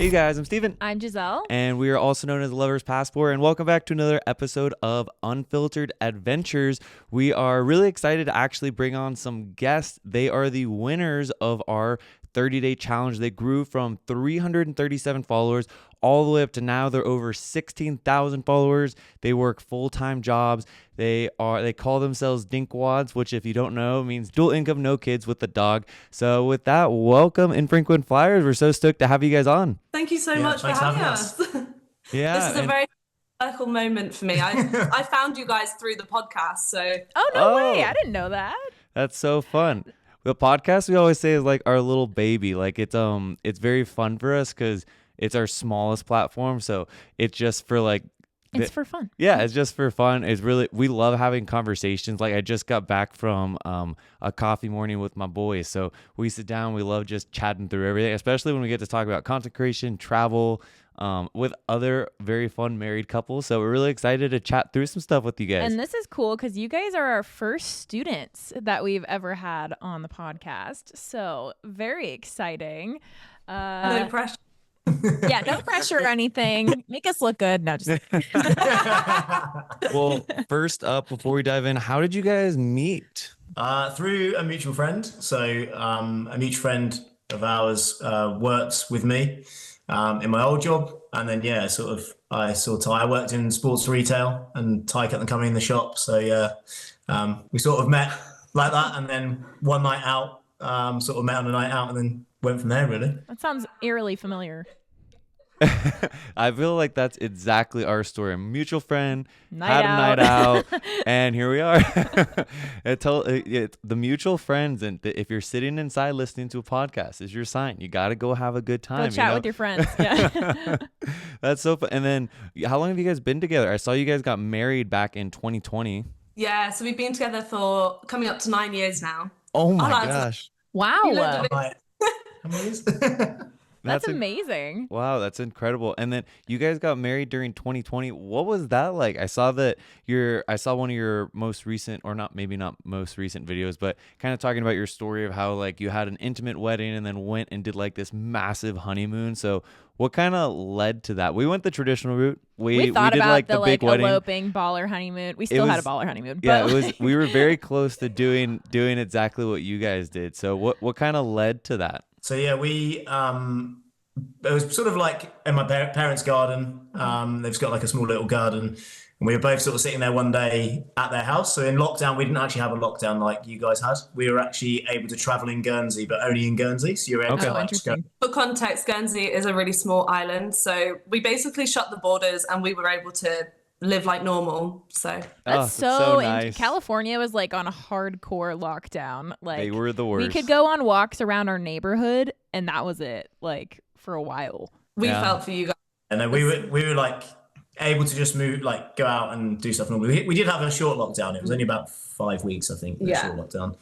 Hey guys, I'm Steven. I'm Giselle. And we are also known as Lover's Passport. And welcome back to another episode of Unfiltered Adventures. We are really excited to actually bring on some guests. They are the winners of our 30-day challenge. They grew from 337 followers all the way up to now they're over 16,000 followers. They work full-time jobs. They call themselves Dinkwads, which if you don't know means dual income, no kids with the dog. So with that, welcome Infrequent Flyers. We're so stoked to have you guys on. Thank you so much for having us. Yeah, this is a very special moment for me. I found you guys through the podcast. So no way, I didn't know that. That's so fun. The podcast we always say is like our little baby. Like it's very fun for us because it's our smallest platform. So it's just for like. It's for fun. Yeah, it's just for fun. It's really, we love having conversations. Like I just got back from a coffee morning with my boys. So we sit down, we love just chatting through everything, especially when we get to talk about content creation, travel, with other very fun married couples. So we're really excited to chat through some stuff with you guys. And this is cool because you guys are our first students that we've ever had on the podcast. So very exciting. No pressure. Yeah, no pressure or anything. Make us look good. No, just Well, first up, before we dive in, how did you guys meet? Through a mutual friend. So a mutual friend of ours worked with me in my old job. And then, I saw Ty. I worked in sports retail and Ty kept coming in the shop. So, we sort of met like that. And then one night out, sort of met on a night out and then went from there, really. that sounds eerily familiar. I feel like that's exactly our story. A mutual friend Night had a night out, and here we are. The mutual friends, and if you're sitting inside listening to a podcast, is your sign. You got to go have a good time. Go chat with your friends. Yeah. That's so fun. And then, how long have you guys been together? I saw you guys got married back in 2020. Yeah, so we've been together for coming up to 9 years now. Oh my gosh! Wow. How many years? That's amazing. Wow, that's incredible. And then you guys got married during 2020. What was that like? I saw one of your most recent, or maybe not most recent videos, but kind of talking about your story of how like you had an intimate wedding and then went and did like this massive honeymoon. So what kind of led to that? We went the traditional route. We thought did about like the big wedding. eloping baller honeymoon. We still had a baller honeymoon. Yeah, but we were very close to doing exactly what you guys did. So what kind of led to that? So yeah, it was sort of like in my parents' garden. They've got like a small little garden, and we were both sort of sitting there one day at their house. So in lockdown, we didn't actually have a lockdown like you guys had. We were actually able to travel in Guernsey, but only in Guernsey. So you're able to like just go. For context, Guernsey is a really small island. So we basically shut the borders and we were able to live like normal. So that's so nice. California was like on a hardcore lockdown. Like they were the worst. We could go on walks around our neighborhood and that was it, like for a while. We felt for you guys. And then we were like able to just move, like go out and do stuff normally. We did have a short lockdown. It was only about 5 weeks, I think, short lockdown.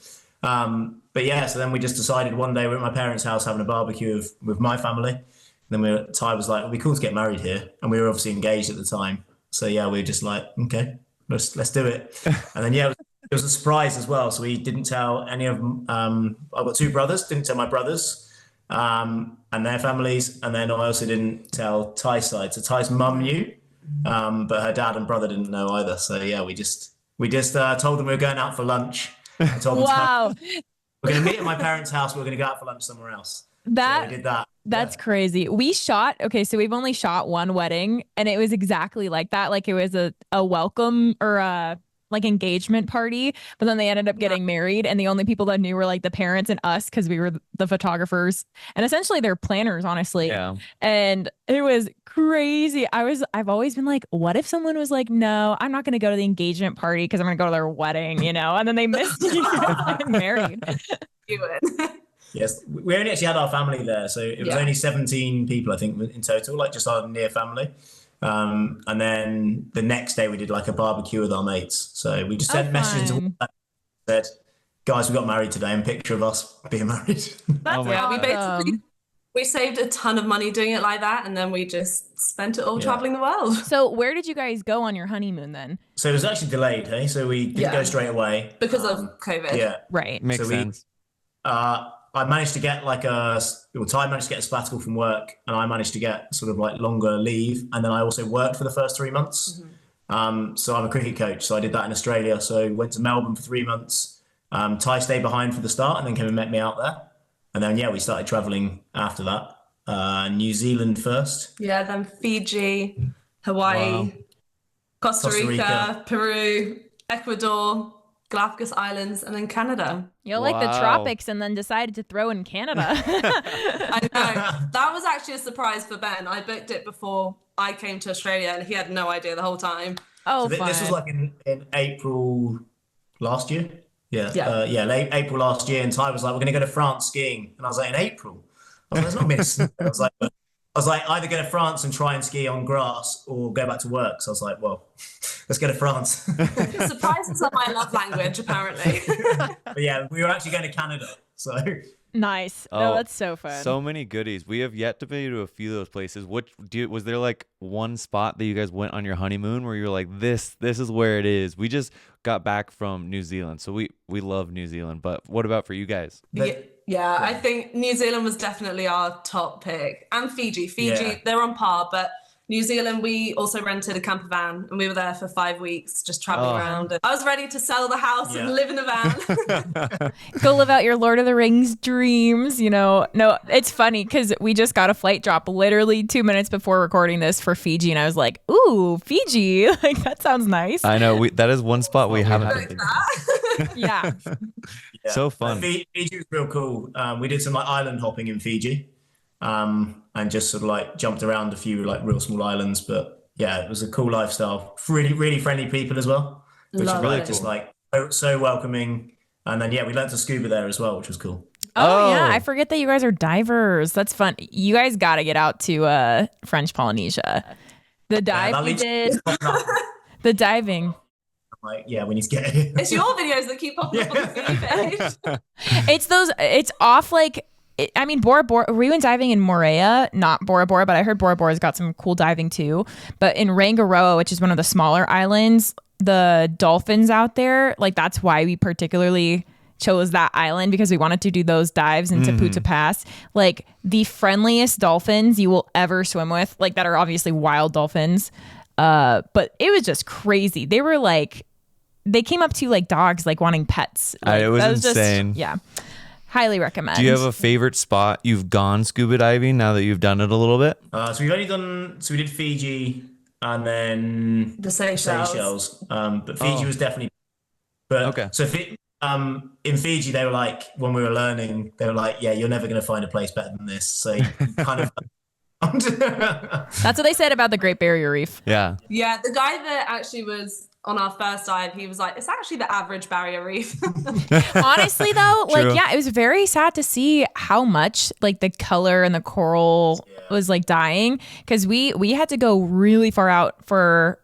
But yeah, so then we just decided one day we're at my parents' house having a barbecue with my family. And then Ty was like, it'd be cool to get married here. And we were obviously engaged at the time. So yeah, we were just like, okay, let's do it. And then it was a surprise as well. So we didn't tell any of them. I've got two brothers, didn't tell my brothers and their families. And then I also didn't tell Ty's side. So Ty's mum knew, but her dad and brother didn't know either. So yeah, we just told them we were going out for lunch. I told them wow. We're going to meet at my parents' house. We're going to go out for lunch somewhere else. So we did that. That's crazy. So we've only shot one wedding and it was exactly like that. Like it was a welcome or a like engagement party, but then they ended up getting married and the only people that knew were like the parents and us because we were the photographers and essentially they're planners, honestly. Yeah. And it was crazy. I've always been like, what if someone was like, no, I'm not going to go to the engagement party because I'm going to go to their wedding, and then they missed you getting married. You would. Yes, we only actually had our family there, so it was only 17 people, I think, in total, like just our near family. And then the next day we did like a barbecue with our mates. So we just sent messages and said, guys, we got married today, and picture of us being married. We saved a ton of money doing it like that, and then we just spent it all traveling the world. So where did you guys go on your honeymoon then? So it was actually delayed, hey? So we didn't go straight away. Because of COVID. Yeah. Right. Makes sense. I managed to get Ty managed to get a sabbatical from work, and I managed to get sort of like longer leave. And then I also worked for the first 3 months. So I'm a cricket coach. So I did that in Australia. So went to Melbourne for 3 months. Ty stayed behind for the start and then came and met me out there. And then, we started traveling after that. New Zealand first. Yeah, then Fiji, Hawaii, Costa Rica, Peru, Ecuador, Galapagos Islands, and then Canada. You'll like the tropics and then decided to throw in Canada. I know. That was actually a surprise for Ben. I booked it before I came to Australia and he had no idea the whole time. Oh, so this was like in April last year. Late April last year. And Ty was like, we're going to go to France skiing. And I was like, in April? I was like, there's not been I was like, either go to France and try and ski on grass or go back to work. So I was like, well, let's go to France. Surprises are my love language, apparently. But yeah, we were actually going to Canada. So nice. Oh, that's so fun. So many goodies. We have yet to be to a few of those places. Was there like one spot that you guys went on your honeymoon where you were like, this is where it is? We just got back from New Zealand, so we love New Zealand. But what about for you guys? Yeah, I think New Zealand was definitely our top pick. And Fiji, they're on par, but New Zealand, we also rented a camper van and we were there for 5 weeks just traveling around. And I was ready to sell the house and live in a van. Go live out your Lord of the Rings dreams, No, it's funny because we just got a flight drop literally 2 minutes before recording this for Fiji. And I was like, ooh, Fiji. Like, that sounds nice. I know. That is one spot we haven't been thinking. Yeah. So fun. Fiji was real cool. We did some like island hopping in Fiji. And just sort of like jumped around a few like real small islands. But yeah, it was a cool lifestyle. Really, really friendly people as well, which is really just like so welcoming. And then, we learned to scuba there as well, which was cool. Oh, yeah. I forget that you guys are divers. That's fun. You guys got to get out to French Polynesia. The dive you did. The diving. Like, we need to get it. It's your videos that keep popping up on the feed page. It's off like... Bora Bora, we went diving in Moorea, not Bora Bora, but I heard Bora Bora's got some cool diving too. But in Rangiroa, which is one of the smaller islands, the dolphins out there, like that's why we particularly chose that island, because we wanted to do those dives into Puta Pass. Like the friendliest dolphins you will ever swim with, like that are obviously wild dolphins. But it was just crazy. They were like, they came up to you like dogs, like wanting pets. Like, it was insane. Highly recommend. Do you have a favorite spot you've gone scuba diving now that you've done it a little bit? So we did Fiji and then the Seychelles. But Fiji was definitely. But okay. So in Fiji, they were like, when we were learning, they were like, you're never going to find a place better than this. So you kind of. That's what they said about the Great Barrier Reef. Yeah. Yeah, the guy that actually was on our first dive, he was like, it's actually the average barrier reef. Honestly, though, it was very sad to see how much like the color and the coral was like dying, because we had to go really far out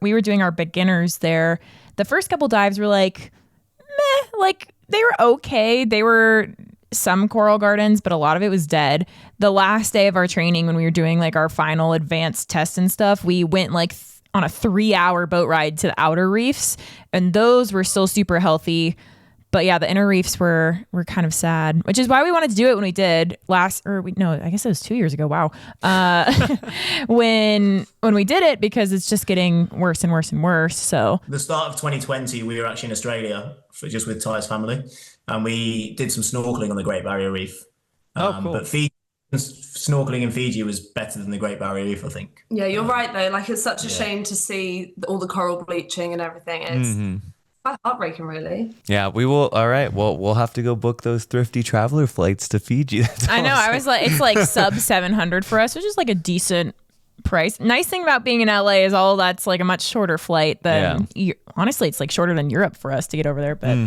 we were doing our beginners there. The first couple dives were like, meh, like they were okay. They were some coral gardens, but a lot of it was dead. The last day of our training, when we were doing like our final advanced tests and stuff, we went like on a 3-hour boat ride to the outer reefs, and those were still super healthy. But yeah, the inner reefs were kind of sad, which is why we wanted to do it when we did I guess it was 2 years ago. Wow. When we did it, because it's just getting worse and worse and worse. So the start of 2020, we were actually in Australia just with Ty's family, and we did some snorkeling on the Great Barrier Reef. Cool. But snorkeling in Fiji was better than the Great Barrier Reef, I think. Yeah, you're right though. Like, it's such a shame to see all the coral bleaching and everything. It's quite heartbreaking, really. Yeah, we will. All right. Well, we'll have to go book those thrifty traveler flights to Fiji. I know. I was like, it's like sub 700 for us, which is like a decent price. Nice thing about being in LA is all that's like a much shorter flight than honestly, it's like shorter than Europe for us to get over there. But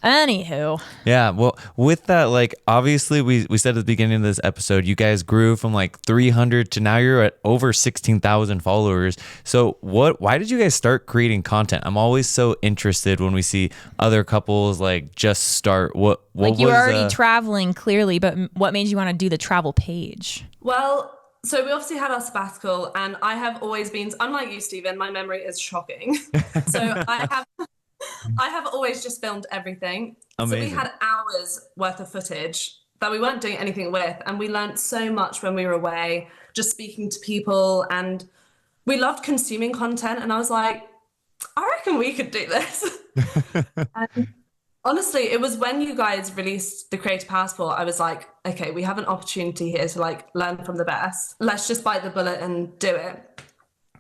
anywho. Yeah. Well, with that, like, obviously we said at the beginning of this episode, you guys grew from like 300 to now you're at over 16,000 followers. So why did you guys start creating content? I'm always so interested when we see other couples like just start. What like you was, were already traveling clearly, but what made you want to do the travel page? Well, so we obviously had our sabbatical, and I have always been, unlike you, Stephen, my memory is shocking. So I have always just filmed everything. Amazing. So we had hours worth of footage that we weren't doing anything with. And we learned so much when we were away, just speaking to people, and we loved consuming content. And I was like, I reckon we could do this. And honestly, it was when you guys released the Creator Passport, I was like, okay, we have an opportunity here to like learn from the best. Let's just bite the bullet and do it.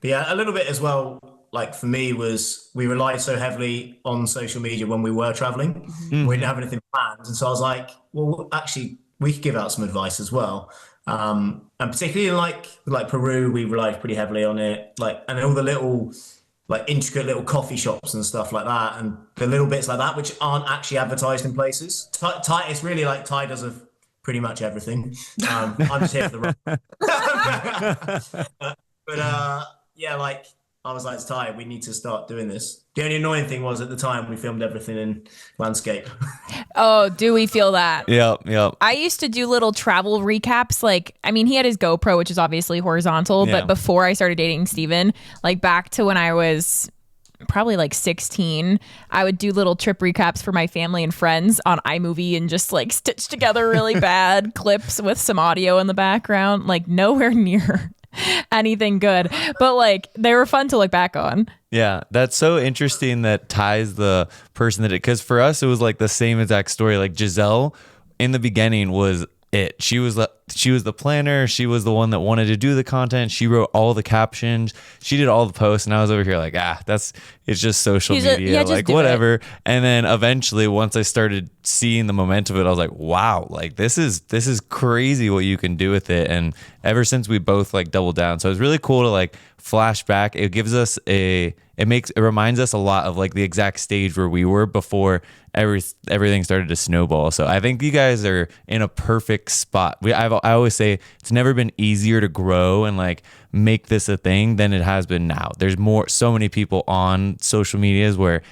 But yeah, a little bit as well, like for me, was we relied so heavily on social media when we were traveling. Mm-hmm. We didn't have anything planned. And so I was like, well, actually, we could give out some advice as well. And particularly in like Peru, we relied pretty heavily on it. Like, and all the little, like intricate little coffee shops and stuff like that. And the little bits like that, which aren't actually advertised in places. It's really like Ty does of pretty much everything. I'm just here for the run. But yeah, like, I was like, it's Ty, we need to start doing this. The only annoying thing was at the time we filmed everything in landscape. Oh, do we feel that? Yep. I used to do little travel recaps. Like, I mean, he had his GoPro, which is obviously horizontal, but before I started dating Steven, like back to when I was probably like 16, I would do little trip recaps for my family and friends on iMovie and just like stitch together really bad clips with some audio in the background. Like nowhere near anything good, but like they were fun to look back on. Yeah, that's so interesting that Ty's the person that because for us it was like the same exact story. Like Giselle in the beginning was it. She was the planner. She was the one that wanted to do the content. She wrote all the captions. She did all the posts, and I was over here like, it's just social media, like whatever. And then eventually, once I started seeing the momentum of it, I was like, wow, like this is crazy what you can do with it. And ever since we both like doubled down, so it's really cool to like flash back. It gives us it reminds us a lot of like the exact stage where we were before everything started to snowball. So I think you guys are in a perfect spot. I always say it's never been easier to grow and like make this a thing than it has been now. There's so many people on social medias where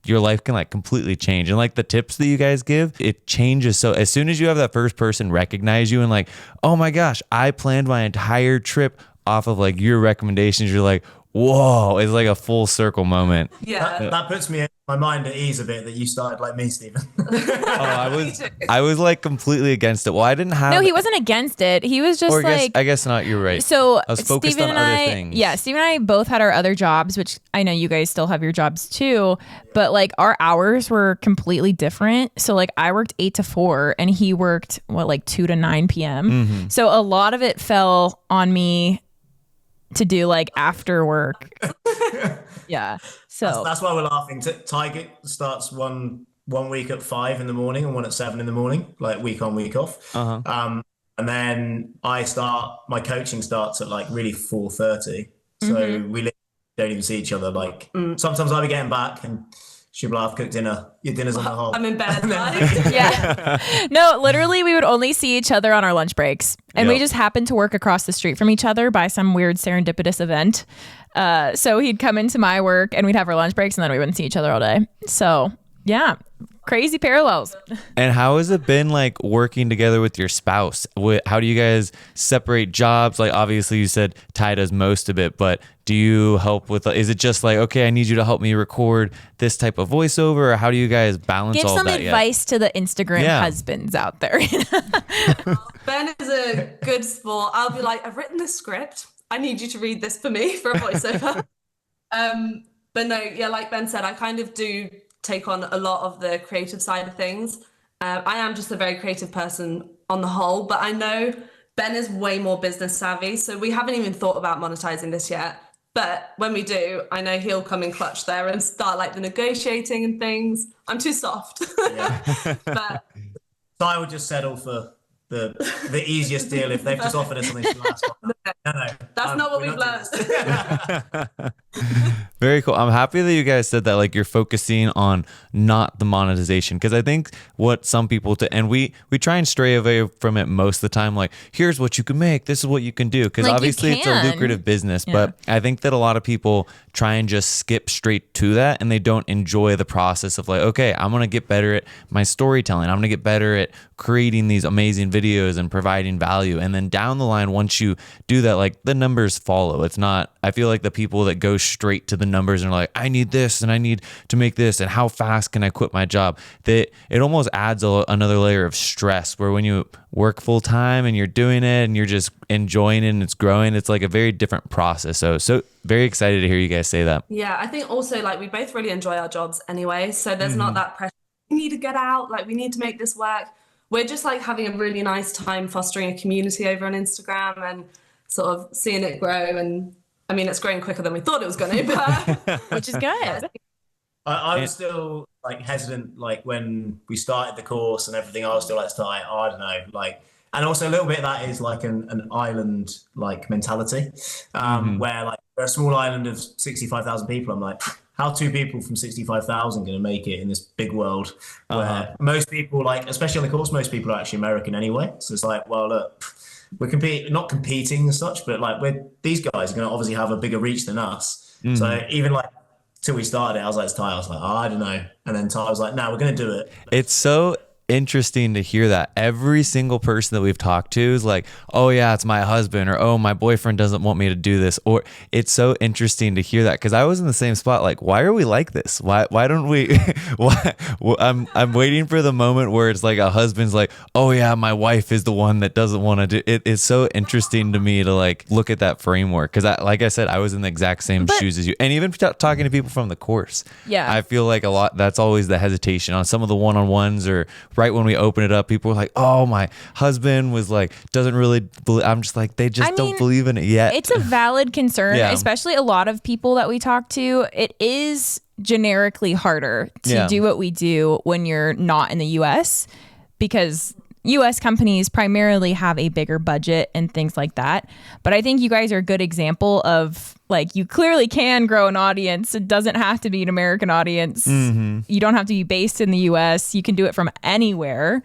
your life can like completely change. And like the tips that you guys give, it changes. So as soon as you have that first person recognize you and like, oh my gosh, I planned my entire trip off of like your recommendations, you're like, whoa, it's like a full circle moment. Yeah. That puts my mind at ease a bit that you started like me, Stephen. I was like completely against it. Well, I didn't have. No, he wasn't against it. He was just I guess not. You're right. So I was focused Steven on and other things. Yeah, Steven and I both had our other jobs, which I know you guys still have your jobs too, but like our hours were completely different. So like I worked 8 to 4 and he worked like 2 to 9 p.m. Mm-hmm. So a lot of it fell on me to do like after work. Yeah. So that's why we're laughing. Tiger starts one week at 5 in the morning and one at 7 in the morning, like week on, week off. Uh-huh. And then my coaching starts at like really 4:30. So we don't even see each other. Like sometimes I'll be getting back and she'll be like, I've cooked dinner. Your dinner's on the hob. I'm in bed. Yeah. No, literally we would only see each other on our lunch breaks. And we just happened to work across the street from each other by some weird serendipitous event. So he'd come into my work and we'd have our lunch breaks and then we wouldn't see each other all day. So yeah, crazy parallels. And how has it been like working together with your spouse? How do you guys separate jobs? Like obviously you said Ty does most of it, but do you help with, is it just like, okay, I need you to help me record this type of voiceover? Or how do you guys balance all that? Give some advice to the Instagram husbands out there. Ben is a good sport. I'll be like, I've written this script. I need you to read this for me for a voiceover. But no, yeah, like Ben said, I kind of do take on a lot of the creative side of things. I am just a very creative person on the whole, but I know Ben is way more business savvy. So we haven't even thought about monetizing this yet. But when we do, I know he'll come in clutch there and start like the negotiating and things. I'm too soft. Yeah. But so I would just settle for the easiest deal if they've just offered us something to last. No. That's not what we've learned. Very cool. I'm happy that you guys said that, like, you're focusing on not the monetization, because I think what some people and we try and stray away from it most of the time. Like, here's what you can make. This is what you can do. Because like obviously it's a lucrative business, but I think that a lot of people try and just skip straight to that, and they don't enjoy the process of like, okay, I'm going to get better at my storytelling. I'm going to get better at creating these amazing videos and providing value. And then down the line, once you do that, like the numbers follow. It's not, I feel like the people that go straight to the numbers and are like, I need this and I need to make this and how fast can I quit my job, that it almost adds another layer of stress, where when you work full time and you're doing it and you're just enjoying it and it's growing, it's like a very different process. So very excited to hear you guys say that. Yeah, I think also like we both really enjoy our jobs anyway, so there's not that pressure. We need to get out, like we need to make this work. We're just like having a really nice time fostering a community over on Instagram and sort of seeing it grow. And I mean, it's growing quicker than we thought it was going to, but which is good. I was still like hesitant, like when we started the course and everything, I was still like, I don't know, like, and also a little bit of that is like an island like mentality, where like we're a small island of 65,000 people. I'm like, how 2 people from 65,000 going to make it in this big world where most people, like, especially on the course, most people are actually American anyway. So it's like, well, look, we're not competing as such, but like these guys are going to obviously have a bigger reach than us. So even like till we started it, I was like, Ty, I was like, oh, I don't know. And then Ty was like, no, we're going to do it. It's so interesting to hear that every single person that we've talked to is like, oh yeah, it's my husband, or oh, my boyfriend doesn't want me to do this. Or it's so interesting to hear that, because I was in the same spot, like, why are we like this? Why don't we I'm waiting for the moment where it's like a husband's like, oh yeah, my wife is the one that doesn't want to do it. It's so interesting to me to like look at that framework, because like I said, I was in the exact same shoes as you. And even talking to people from the course, I feel like a lot, that's always the hesitation on some of the one-on-ones, or right when we open it up, people were like, oh, my husband was like, doesn't really believe. I'm just like, they just don't believe in it yet. It's a valid concern, especially a lot of people that we talk to. It is generically harder to do what we do when you're not in the US, because US companies primarily have a bigger budget and things like that. But I think you guys are a good example of like, you clearly can grow an audience. It doesn't have to be an American audience. You don't have to be based in the US. You can do it from anywhere.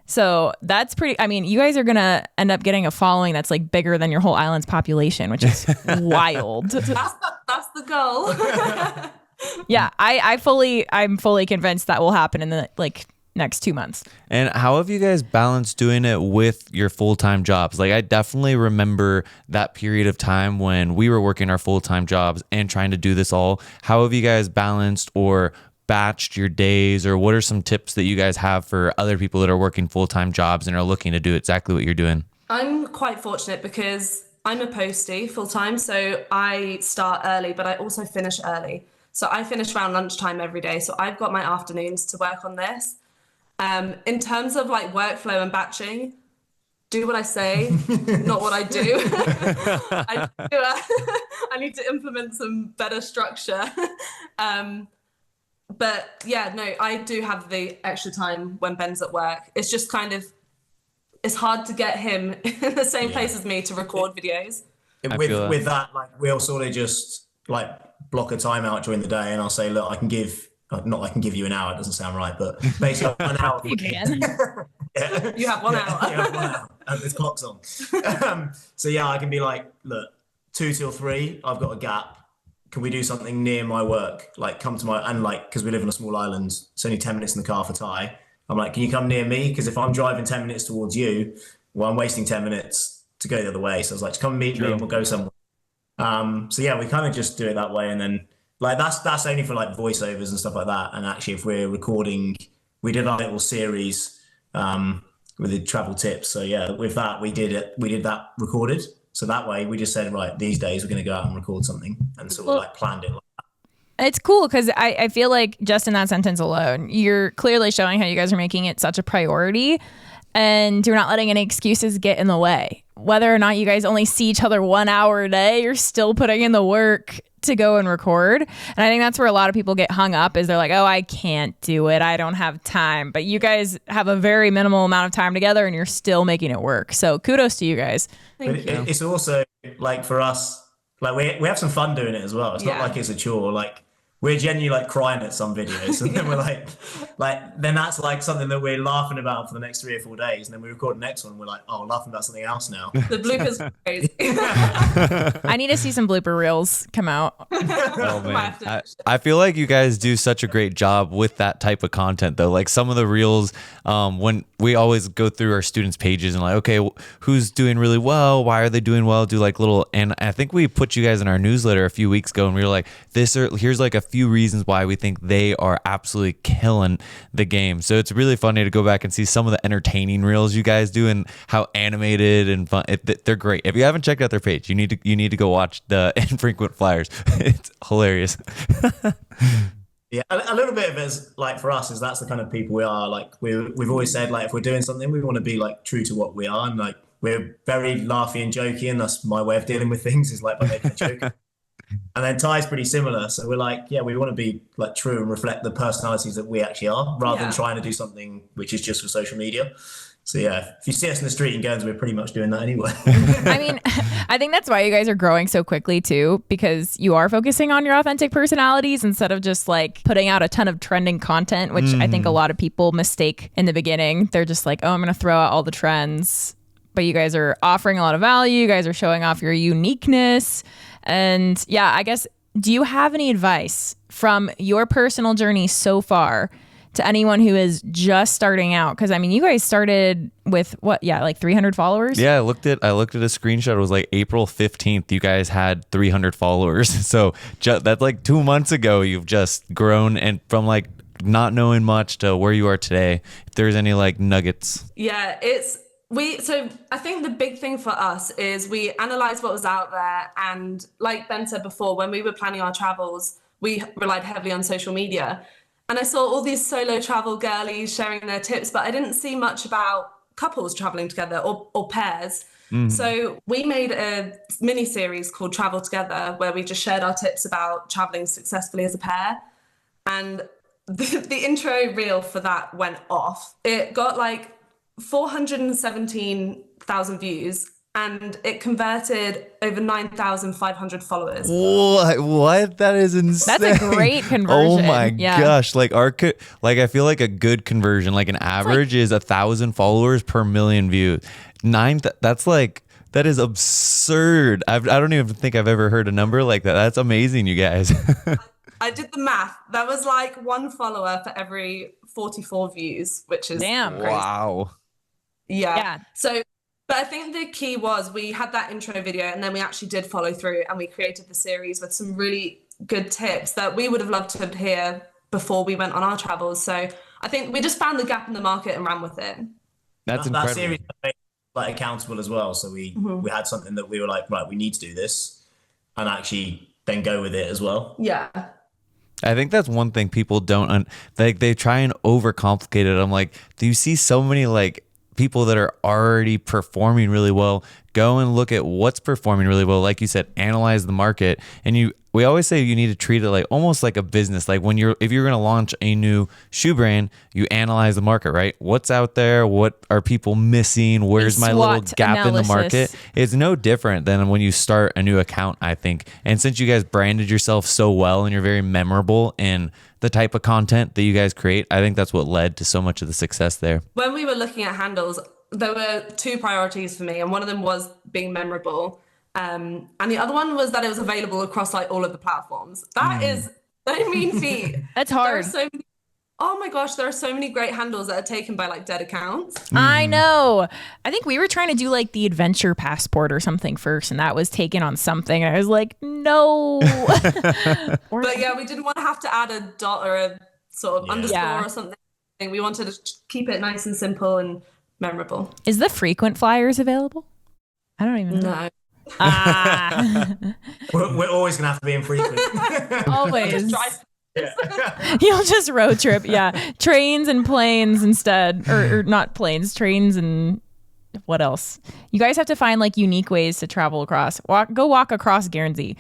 So that's pretty, I mean, you guys are going to end up getting a following that's like bigger than your whole island's population, which is wild. That's the goal. Yeah, I'm fully convinced that will happen in the like next 2 months. And how have you guys balanced doing it with your full-time jobs? Like, I definitely remember that period of time when we were working our full-time jobs and trying to do this all. How have you guys balanced or batched your days, or what are some tips that you guys have for other people that are working full-time jobs and are looking to do exactly what you're doing? I'm quite fortunate because I'm a postie full-time, so I start early, but I also finish early. So I finish around lunchtime every day. So I've got my afternoons to work on this. In terms of like workflow and batching, do what I say, not what I do. I need to implement some better structure. But yeah, no, I do have the extra time when Ben's at work. It's just kind of, it's hard to get him in the same place as me to record videos. With that, like, we'll sort of just like block a time out during the day, and I'll say, look, I can give you an hour. It doesn't sound right, but basically 1 hour. You can. Yeah. You have 1 hour. You have 1 hour. And this clock's on. So yeah, I can be like, look, 2 till 3, I've got a gap. Can we do something near my work? Like, come to my, and like, because we live on a small island, it's only 10 minutes in the car for Ty. I'm like, can you come near me? Because if I'm driving 10 minutes towards you, well, I'm wasting 10 minutes to go the other way. So I was like, just come meet me and we'll go somewhere. So yeah, we kind of just do it that way. And then like, that's only for like voiceovers and stuff like that. And actually, if we're recording, we did our little series with the travel tips. So yeah, with that, we did that recorded. So that way we just said, right, these days we're going to go out and record something, and sort of like planned it like that. It's cool because I feel like just in that sentence alone, you're clearly showing how you guys are making it such a priority, and you're not letting any excuses get in the way. Whether or not you guys only see each other 1 hour a day, you're still putting in the work to go and record. And I think that's where a lot of people get hung up, is they're like, oh, I can't do it, I don't have time. But you guys have a very minimal amount of time together and you're still making it work. So kudos to you guys. It's also like, for us, like we have some fun doing it as well. It's not like it's a chore. Like, we're genuinely like crying at some videos, and then we're then that's like something that we're laughing about for the next 3 or 4 days, and then we record the next one, and we're like, oh, we're laughing about something else now. The bloopers were crazy. I need to see some blooper reels come out. Oh man, I feel like you guys do such a great job with that type of content though. Like some of the reels, when we always go through our students' pages and like, okay, who's doing really well? Why are they doing well? Do like little, and I think we put you guys in our newsletter a few weeks ago, and we were like, here's like a few reasons why we think they are absolutely killing the game. So it's really funny to go back and see some of the entertaining reels you guys do and how animated and fun. They're great. If you haven't checked out their page, you need to go watch the Infrequent Flyers. It's hilarious. Yeah, a little bit of it is like for us is that's the kind of people we are. Like we've always said, like if we're doing something, we want to be like true to what we are, and like we're very laughy and jokey, and that's my way of dealing with things is like by making a joke. And then Ty's pretty similar, so we're like, yeah, we want to be like true and reflect the personalities that we actually are, rather than trying to do something which is just for social media. So yeah, if you see us in the street in Guernsey, we're pretty much doing that anyway. I mean, I think that's why you guys are growing so quickly too, because you are focusing on your authentic personalities instead of just like putting out a ton of trending content, which I think a lot of people mistake in the beginning. They're just like, oh, I'm going to throw out all the trends. But you guys are offering a lot of value. You guys are showing off your uniqueness. And yeah, I guess, do you have any advice from your personal journey so far to anyone who is just starting out? Because I mean, you guys started with what? Yeah, like 300 followers. Yeah, I looked at a screenshot. It was like April 15th. You guys had 300 followers. So that's like 2 months ago. You've just grown, and from like not knowing much to where you are today. If there's any like nuggets. Yeah, so I think the big thing for us is we analysed what was out there, and like Ben said before, when we were planning our travels, we relied heavily on social media. And I saw all these solo travel girlies sharing their tips, but I didn't see much about couples traveling together or pairs. So we made a mini series called Travel Together, where we just shared our tips about traveling successfully as a pair. And the intro reel for that went off. It got like 417,000 views, and it converted over 9,500 followers. What? That is insane. That's a great conversion. Oh my gosh. Like I feel like a good conversion, like an average is 1,000 followers per million views. That is absurd. I don't even think I've ever heard a number like that. That's amazing, you guys. I did the math. That was like one follower for every 44 views, which is damn crazy. Wow. Yeah. So, but I think the key was we had that intro video, and then we actually did follow through, and we created the series with some really good tips that we would have loved to hear before we went on our travels. So I think we just found the gap in the market and ran with it. That's incredible. That series was like accountable as well. So we had something that we were like, right, we need to do this, and actually then go with it as well. Yeah. I think that's one thing people don't they try and overcomplicate it. I'm like, do you see so many like people that are already performing really well? Go and look at what's performing really well. Like you said, analyze the market. And we always say you need to treat it like almost like a business. Like if you're going to launch a new shoe brand, you analyze the market, right? What's out there? What are people missing? Where's my little gap in the market? It's no different than when you start a new account, I think. And since you guys branded yourself so well and you're very memorable in the type of content that you guys create, I think that's what led to so much of the success there. When we were looking at handles, there were two priorities for me, and one of them was being memorable. And the other one was that it was available across like all of the platforms. That is so mean feat. That's hard. Oh my gosh, there are so many great handles that are taken by like dead accounts. I know. I think we were trying to do like the adventure passport or something first, and that was taken on something. And I was like, no. But yeah, we didn't want to have to add a dot or a sort of underscore or something. We wanted to keep it nice and simple and memorable. Is the frequent flyers available? I don't even know. No. We're always gonna have to be infrequent. Always. You'll just road trip. Yeah. Trains and planes instead, or not planes, trains and what else? You guys have to find like unique ways to travel across. Go walk across Guernsey.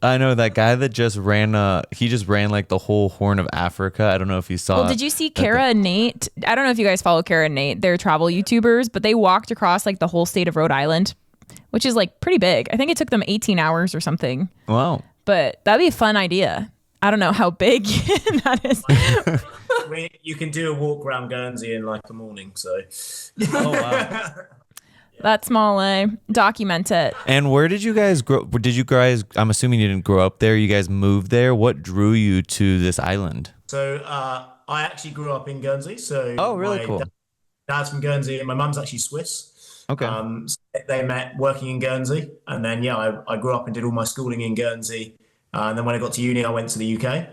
I know that guy that just ran like the whole Horn of Africa. I don't know if you saw. Well, did you see Kara and Nate? I don't know if you guys follow Kara and Nate. They're travel YouTubers, but they walked across like the whole state of Rhode Island, which is like pretty big. I think it took them 18 hours or something. Wow. But that'd be a fun idea. I don't know how big that is. You can do a walk around Guernsey in like a morning. So. Oh wow. That's small, document it. And where did you guys grow? Did you guys? I'm assuming you didn't grow up there. You guys moved there. What drew you to this island? So I actually grew up in Guernsey. So Oh, really cool. Dad's from Guernsey, and my mum's actually Swiss. Okay. So they met working in Guernsey, and then I grew up and did all my schooling in Guernsey. And then when I got to uni, I went to the UK.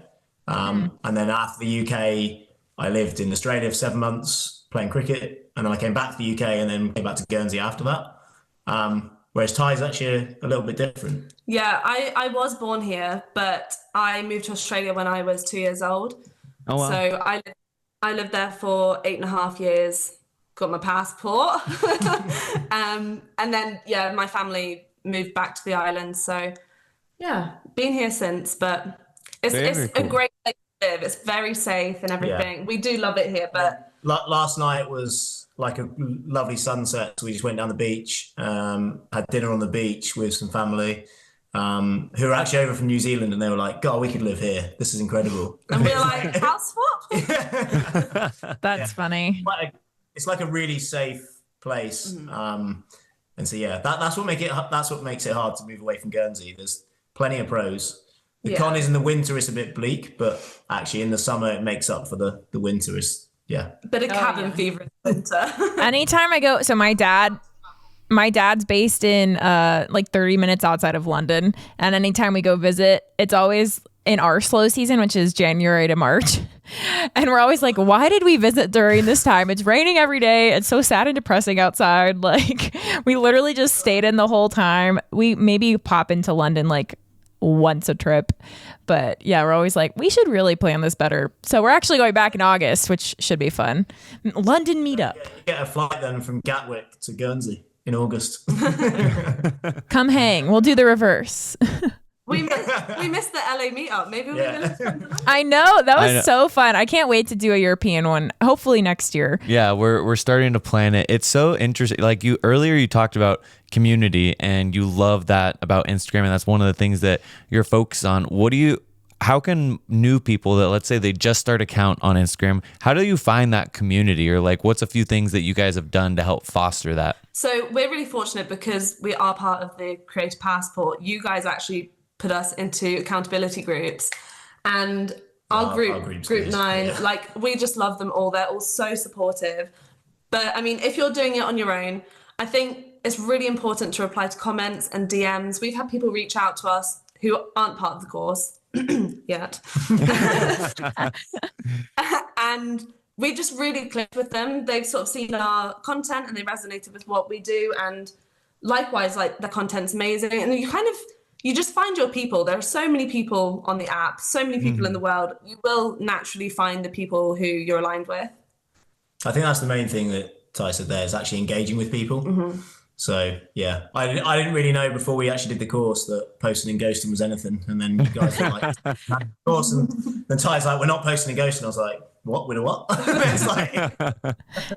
And then after the UK, I lived in Australia for 7 months playing cricket. And then I came back to the UK and then came back to Guernsey after that. Whereas Ty's actually a little bit different. Yeah, I was born here, but I moved to Australia when I was 2 years old. Oh wow. So I lived there for 8.5 years, got my passport. And then, yeah, my family moved back to the island. So, yeah, been here since, but it's cool. a great place to live. It's very safe and everything. Yeah. We do love it here, but... Last night was like a lovely sunset. So we just went down the beach, had dinner on the beach with some family who were actually over from New Zealand, and they were like, God, we could live here. This is incredible. And we were like, house swap? That's funny. It's like a really safe place. And so, yeah, that's what makes it hard to move away from Guernsey. There's plenty of pros. The con is in the winter, it's a bit bleak, but actually in the summer, it makes up for the winter. Yeah. Bit of cabin fever in the winter. Anytime I go, so my dad's based in like 30 minutes outside of London. And anytime we go visit, it's always in our slow season, which is January to March. And we're always like, why did we visit during this time? It's raining every day. It's so sad and depressing outside. Like, we literally just stayed in the whole time. We maybe pop into London like once a trip. But yeah, we're always like, we should really plan this better. So we're actually going back in August, which should be fun. London meetup. Get a flight then from Gatwick to Guernsey in August. Come hang. We'll do the reverse. We missed the LA meetup. Maybe we're going to. I know. That was so fun. I can't wait to do a European one. Hopefully next year. Yeah, we're starting to plan it. It's so interesting. Like you talked about community, and you love that about Instagram, and that's one of the things that you're focused on. How can new people that, let's say they just start account on Instagram, how do you find that community? Or like, what's a few things that you guys have done to help foster that? So we're really fortunate because we are part of the Creator Passport. You guys actually put us into accountability groups, and our group 9, like, we just love them all. They're all so supportive. But I mean, if you're doing it on your own, I think it's really important to reply to comments and DMs. We've had people reach out to us who aren't part of the course yet. And we just really clicked with them. They've sort of seen our content and they resonated with what we do. And likewise, like, the content's amazing. And you just find your people. There are so many people on the app, so many people in the world. You will naturally find the people who you're aligned with. I think that's the main thing that Ty said there, is actually engaging with people. So, yeah, I didn't really know before we actually did the course that posting and ghosting was anything. And then you guys were like, of course. And then Ty's like, we're not posting and ghosting. I was like, what? With a what? It's like,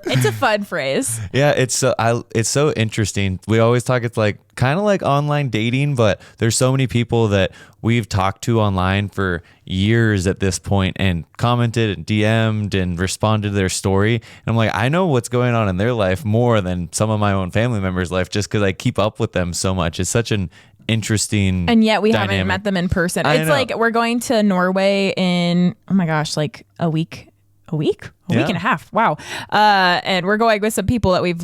it's a fun phrase. Yeah, it's so interesting. We always talk, it's like kind of like online dating, but there's so many people that we've talked to online for years at this point and commented and DM'd and responded to their story. And I'm like, I know what's going on in their life more than some of my own family members' life, just because I keep up with them so much. It's such an interesting and yet we dynamic. Haven't met them in person. It's like we're going to Norway in, oh my gosh, like a week and a half. Wow. And we're going with some people that we've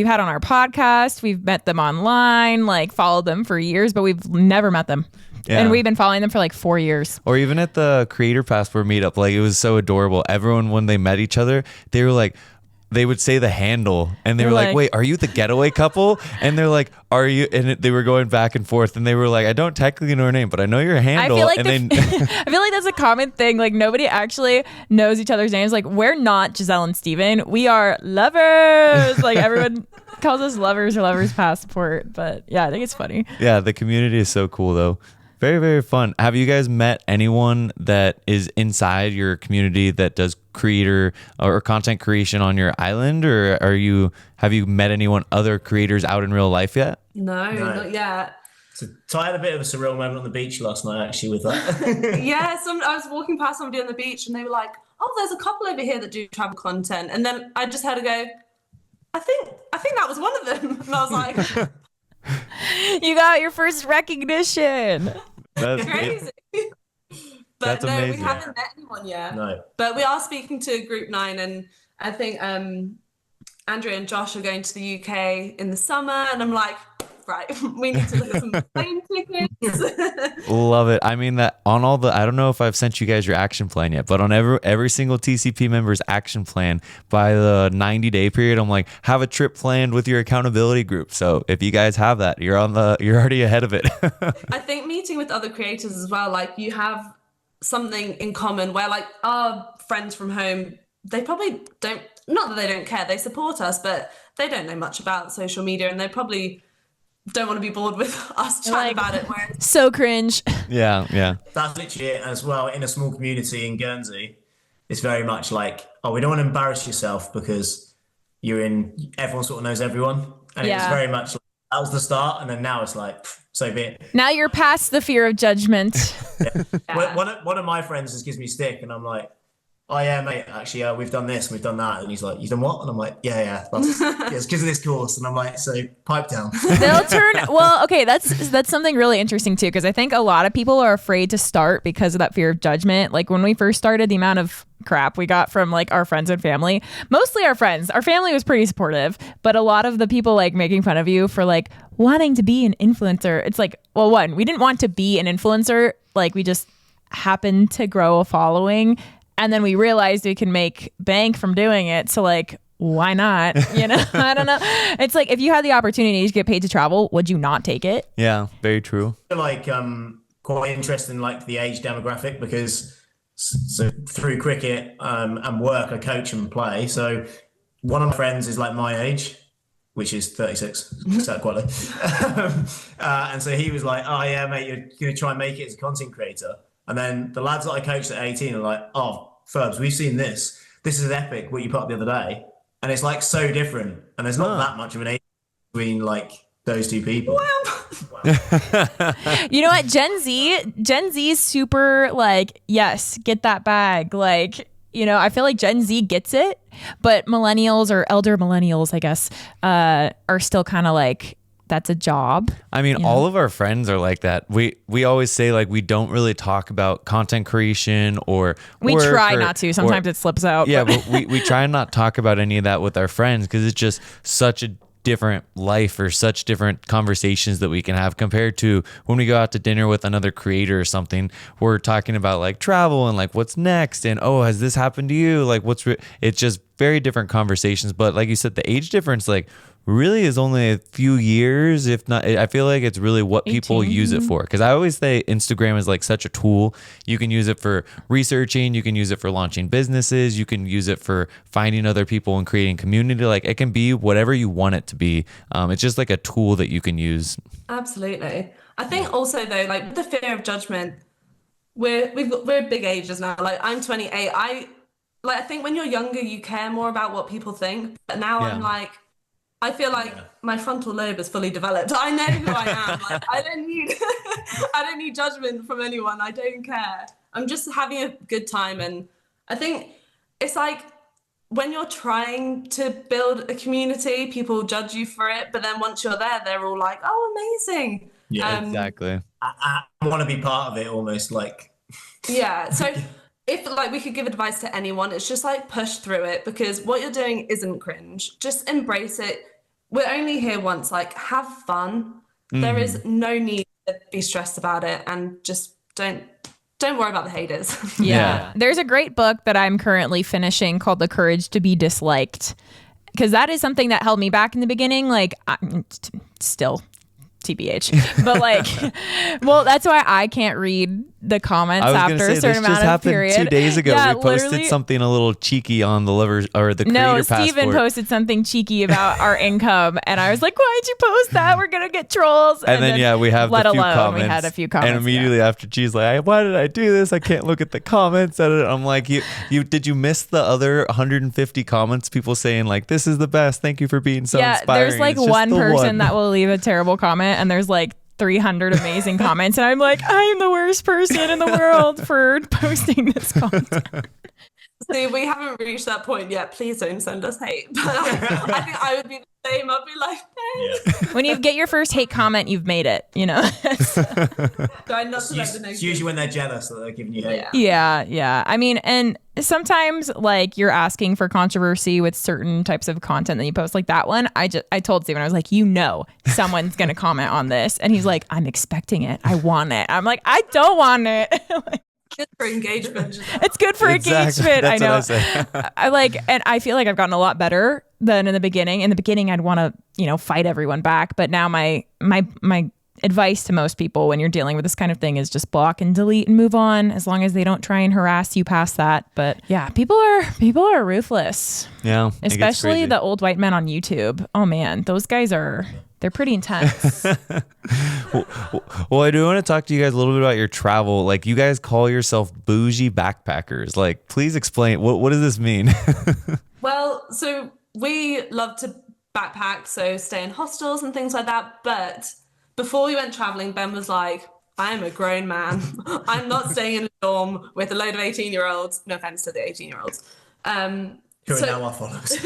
had on our podcast. We've met them online, like followed them for years, but we've never met them. Yeah. And we've been following them for like 4 years. Or even at the Creator Passport meetup, like, it was so adorable. Everyone, when they met each other, they were like, they would say the handle, and they were like, wait, are you the getaway couple? And they're like, are you? And they were going back and forth, and they were like, I don't technically know her name, but I know your handle. I feel like I feel like that's a common thing. Like, nobody actually knows each other's names. Like, we're not Giselle and Steven. We are lovers. Like, everyone calls us lovers or lovers passport. But yeah, I think it's funny. Yeah, the community is so cool, though. Very, very fun. Have you guys met anyone that is inside your community that does creator or content creation on your island, or have you met anyone, other creators out in real life yet? No, not yet. So I had a bit of a surreal moment on the beach last night, actually, with that. Yeah, I was walking past somebody on the beach and they were like, oh, there's a couple over here that do travel content. And then I just heard her go, I think that was one of them. And I was like, You got your first recognition. That's crazy. But That's no, amazing. we haven't met anyone yet. No. But we are speaking to Group 9, and I think Andrea and Josh are going to the UK in the summer. And I'm like, right, we need to look at some plane tickets. Love it. I mean that on all the, I don't know if I've sent you guys your action plan yet, but on every single TCP member's action plan by the 90-day period, I'm like, have a trip planned with your accountability group. So if you guys have that, you're already ahead of it. I think meeting with other creators as well, like you have something in common where like our friends from home, they probably don't, not that they don't care, they support us, but they don't know much about social media and they probably don't want to be bored with us chatting about it. Whereas So cringe. Yeah. That's literally it as well. In a small community in Guernsey, it's very much like, oh, we don't want to embarrass yourself because everyone sort of knows everyone. And it was very much like, that was the start. And then now it's like, so be it. Now you're past the fear of judgment. Yeah. One of my friends just gives me stick and I'm like, oh yeah, mate, actually, we've done this and we've done that. And he's like, you done what? And I'm like, yeah, it's because of this course. And I'm like, so pipe down. They'll turn, well, okay, that's something really interesting too, because I think a lot of people are afraid to start because of that fear of judgment. Like when we first started, the amount of crap we got from like our friends and family, mostly our friends. Our family was pretty supportive, but a lot of the people like making fun of you for like wanting to be an influencer. It's like, well, one, we didn't want to be an influencer. Like we just happened to grow a following. And then we realized we can make bank from doing it. So like, why not? You know, I don't know. It's like, if you had the opportunity to get paid to travel, would you not take it? Yeah, very true. I feel like quite interested in like the age demographic because so through cricket and work, I coach and play. So one of my friends is like my age, which is 36, so quite low. And so he was like, oh yeah, mate, you're going to try and make it as a content creator. And then the lads that I coached at 18 are like, oh, Ferbs, we've seen this. This is epic, what you put up the other day. And it's like so different. And there's not that much of an age between like those two people. You know what? Gen Z is super like, yes, get that bag. Like, you know, I feel like Gen Z gets it, but millennials or elder millennials, I guess, are still kind of like, that's a job. I mean, all of our friends are like that. We always say like we don't really talk about content creation or we try not to. Sometimes it slips out. Yeah, but we try and not talk about any of that with our friends because it's just such a different life or such different conversations that we can have compared to when we go out to dinner with another creator or something. We're talking about like travel and like what's next and oh, has this happened to you? Like it's just very different conversations. But like you said, the age difference like really is only a few years, if not. I feel like it's really what people 18. use it for. Because I always say Instagram is like such a tool. You can use it for researching. You can use it for launching businesses. You can use it for finding other people and creating community. Like it can be whatever you want it to be. It's just like a tool that you can use. Absolutely. I think also though, like the fear of judgment, we're big ages now. Like I'm 28. I think when you're younger, you care more about what people think. But now I'm like, I feel like my frontal lobe is fully developed. I know who I am. Like I don't need judgment from anyone. I don't care. I'm just having a good time. And I think it's like when you're trying to build a community, people judge you for it. But then once you're there, they're all like, oh, amazing. Yeah, exactly. I want to be part of it almost like. Yeah. So if like we could give advice to anyone, it's just like push through it because what you're doing isn't cringe. Just embrace it. We're only here once. Like have fun. There is no need to be stressed about it, and just don't worry about the haters. Yeah. There's a great book that I'm currently finishing called The Courage to Be Disliked, because that is something that held me back in the beginning. Like still TBH, but like, well, that's why I can't read the comments after a certain amount of period. 2 days ago. Yeah, we posted literally. something a little cheeky on the lovers or the creator No, passport. Steven posted something cheeky about our income, and I was like, "Why'd you post that? We're gonna get trolls." And then we have let the few alone comments. we had a few comments. And immediately after, she's like, "Why did I do this? I can't look at the comments." I'm like, "You did you miss the other 150 comments? People saying like, this is the best. Thank you for being so inspiring." There's like It's just one the person that will leave a terrible comment, and there's like 300 amazing comments, and I'm like, I'm the worst person in the world for posting this content. See, we haven't reached that point yet. Please don't send us hate. But I think I would be the same. I'd be like, hey. When you get your first hate comment, you've made it, you know? Try not to let the It's usually when they're jealous that they're giving you hate. Yeah. I mean, and sometimes like you're asking for controversy with certain types of content that you post, like that one. I told Steven, I was like, someone's going to comment on this. And he's like, I'm expecting it. I want it. I'm like, I don't want it. Good for engagement. It's good for engagement. I know. I like, and I feel like I've gotten a lot better than in the beginning. In the beginning, I'd want to, fight everyone back. But now my advice to most people when you're dealing with this kind of thing is just block and delete and move on, as long as they don't try and harass you past that. But yeah, people are ruthless. Yeah. Especially the old white men on YouTube. Oh man, those guys they're pretty intense. Well, I do want to talk to you guys a little bit about your travel. Like, you guys call yourself bougie backpackers. Like, please explain. What does this mean? Well, so we love to backpack, so stay in hostels and things like that. But before we went traveling, Ben was like, I am a grown man. I'm not staying in a dorm with a load of 18-year-olds. No offense to the 18-year-olds. Who are now our followers.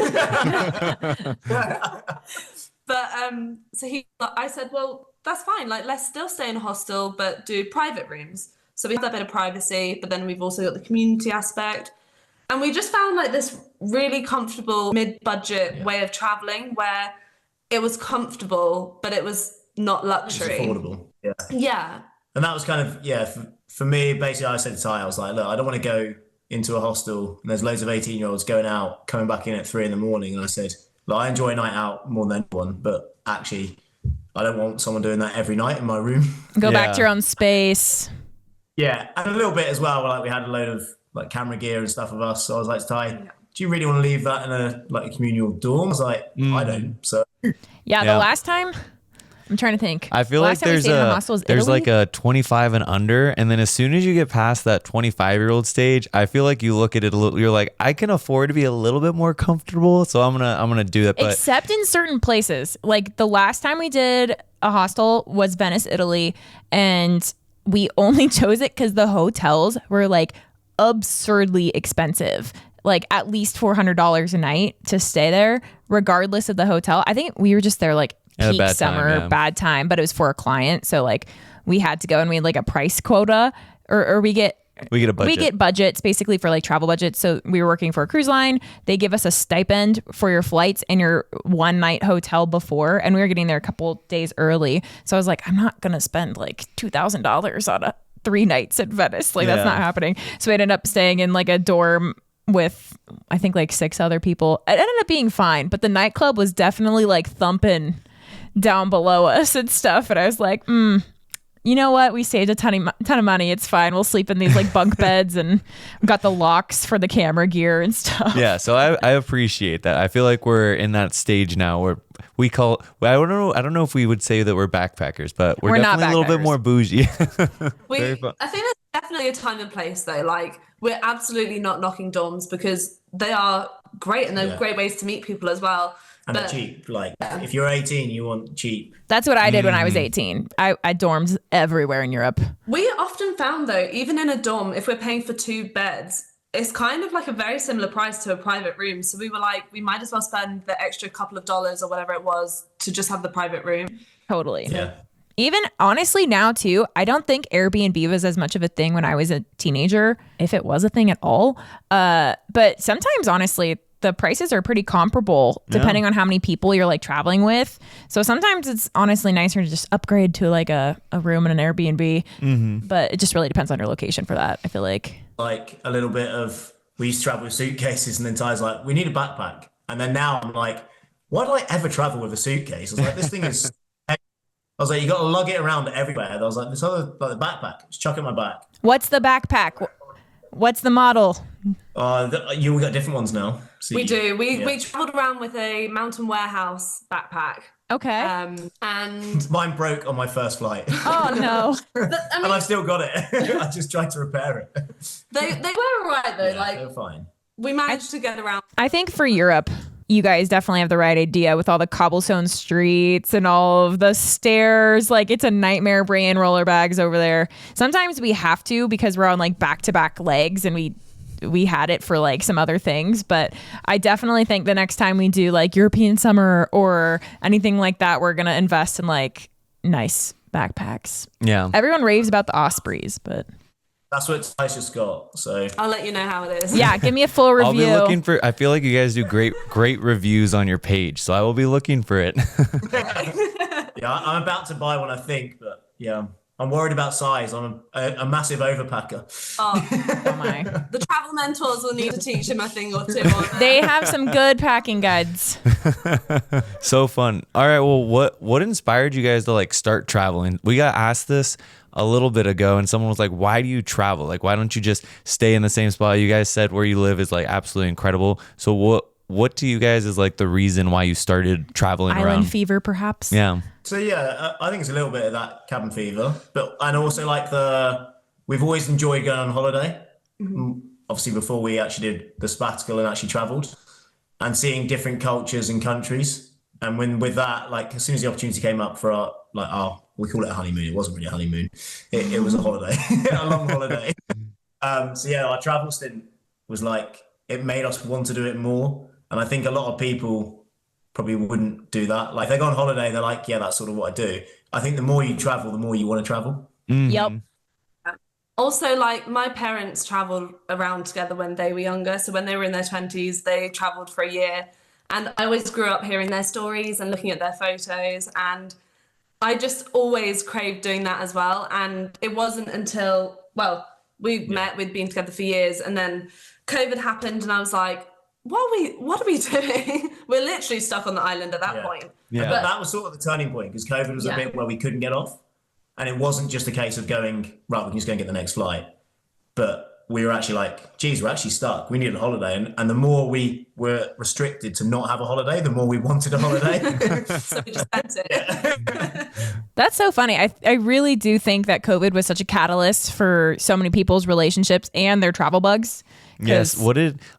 But I said, well, that's fine. Like, let's still stay in a hostel, but do private rooms. So we have that bit of privacy, but then we've also got the community aspect. And we just found like this really comfortable mid-budget way of traveling where it was comfortable, but it was not luxury. It's affordable. Yeah. Yeah. And that was kind of, for me, basically, I said to Ty, I was like, look, I don't want to go into a hostel and there's loads of 18-year-olds going out, coming back in at 3 a.m. And I said, look, I enjoy a night out more than anyone, but actually, I don't want someone doing that every night in my room. Go back to your own space. Yeah, and a little bit as well. Like, we had a load of like camera gear and stuff with us. So I was like to Ty, do you really want to leave that in a communal dorm? I was like, I don't. So yeah, the last time, I'm trying to think. I feel like there's like a 25 and under, and then as soon as you get past that 25-year-old stage, I feel like you look at it a little. You're like, I can afford to be a little bit more comfortable, so I'm gonna do that. But except in certain places, like the last time we did a hostel was Venice, Italy, and we only chose it because the hotels were like absurdly expensive. Like at least $400 a night to stay there, regardless of the hotel. I think we were just there like peak bad time, but it was for a client. So like we had to go and we had like a price quota or we get a budget. We get budgets basically for like travel budgets. So we were working for a cruise line. They give us a stipend for your flights and your one night hotel before. And we were getting there a couple days early. So I was like, I'm not going to spend like $2,000 on 3 nights at Venice. Like that's not happening. So we ended up staying in like a dorm with I think like 6 other people. It ended up being fine, but the nightclub was definitely like thumping down below us and stuff. And I was like, you know what? We saved a ton of money. It's fine. We'll sleep in these like bunk beds and got the locks for the camera gear and stuff. Yeah. So I appreciate that. I feel like we're in that stage now where I don't know if we would say that we're backpackers, but we're definitely a little bit more bougie. I think there's definitely a time and place though. Like we're absolutely not knocking dorms because they are great and they're great ways to meet people as well. And they're cheap. Like if you're 18, you want cheap. That's what I did when I was 18. I dorms everywhere in Europe. We often found though, even in a dorm, if we're paying for 2 beds, it's kind of like a very similar price to a private room. So we were like, we might as well spend the extra couple of dollars or whatever it was to just have the private room. Totally. Yeah. Even honestly now too, I don't think Airbnb was as much of a thing when I was a teenager, if it was a thing at all. But sometimes honestly, the prices are pretty comparable depending on how many people you're like traveling with. So sometimes it's honestly nicer to just upgrade to like a room in an Airbnb. Mm-hmm. But it just really depends on your location for that, I feel like. Like a little bit of, we used to travel with suitcases and then Ty's like, we need a backpack. And then now I'm like, why do I ever travel with a suitcase? I was like, this thing is... I was like, you got to lug it around everywhere. And I was like, this other, like the backpack, just chuck it in my back. What's the backpack? What's the model? We got different ones now. So we do. We traveled around with a Mountain Warehouse backpack. Okay. And mine broke on my first flight. Oh no! And I still got it. I just tried to repair it. They were all right though. Yeah, they were fine. We managed to get around. I think for Europe, you guys definitely have the right idea with all the cobblestone streets and all of the stairs. Like, it's a nightmare bringing roller bags over there. Sometimes we have to because we're on like back-to-back legs and we had it for like some other things. But I definitely think the next time we do like European summer or anything like that, we're going to invest in like nice backpacks. Yeah. Everyone raves about the Ospreys, but That's what Ty's just got. So I'll let you know how it is. yeah, give me a full review. I'll be looking for. I feel like you guys do great reviews on your page, so I will be looking for it. yeah, I'm about to buy one, I think, but yeah, I'm worried about size. I'm a massive overpacker. Oh my! The travel mentors will need to teach him a thing or two. On They have some good packing guides. So fun. All right. Well, what inspired you guys to like start traveling? We got asked this a little bit ago, and someone was like, "Why do you travel? Like, why don't you just stay in the same spot?" You guys said where you live is like absolutely incredible. So what to you guys is like the reason why you started traveling Island around? fever, perhaps. Yeah. So yeah, I think it's a little bit of that cabin fever, and also like we've always enjoyed going on holiday. Obviously, before we actually did the sabbatical and actually travelled, and seeing different cultures and countries. And with that, like as soon as the opportunity came up for we call it a honeymoon. It wasn't really a honeymoon. It was a holiday, a long holiday. So yeah, our travel stint was like, it made us want to do it more. And I think a lot of people probably wouldn't do that. Like they go on holiday, they're like, yeah, that's sort of what I do. I think the more you travel, the more you want to travel. Yep. Also, like my parents traveled around together when they were younger. So when they were in their 20s, they traveled for a year. And I always grew up hearing their stories and looking at their photos. And I just always craved doing that as well. And it wasn't until, we'd been together for years. And then COVID happened and I was like, what are we doing? We're literally stuck on the island at that point. Yeah. But that was sort of the turning point because COVID was a bit where we couldn't get off. And it wasn't just a case of going, right, we can just go and get the next flight. But we were actually like, geez, we're actually stuck. We needed a holiday. And the more we were restricted to not have a holiday, the more we wanted a holiday. So we just spent it. That's so funny. I really do think that COVID was such a catalyst for so many people's relationships and their travel bugs. Yes.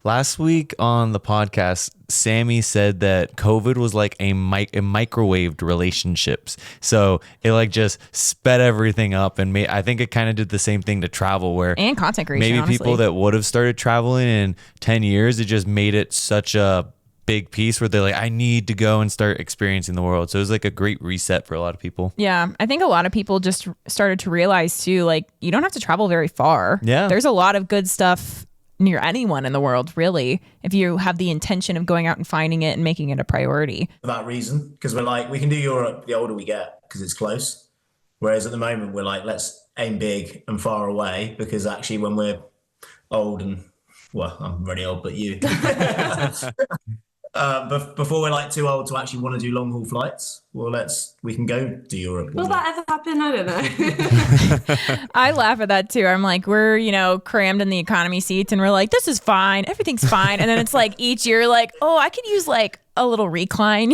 Last week on the podcast, Sammy said that COVID was like a microwaved relationships. So it like just sped everything up and I think it kind of did the same thing to travel and content creation. Maybe honestly. people that would have started traveling in 10 years, it just made it such a big piece where they're like, I need to go and start experiencing the world. So it was like a great reset for a lot of people. Yeah. I think a lot of people just started to realize too, like you don't have to travel very far. Yeah. There's a lot of good stuff near anyone in the world, really, if you have the intention of going out and finding it and making it a priority. For that reason, because we're like, we can do Europe the older we get because it's close. Whereas at the moment, we're like, let's aim big and far away because actually when we're old and, well, I'm really old, but you. But before we're like too old to actually want to do long haul flights, we can go to Europe. Will that ever happen? I don't know. I laugh at that too. I'm like, we're, crammed in the economy seats and we're like, this is fine. Everything's fine. And then it's like each year, like, oh, I could use like a little recline.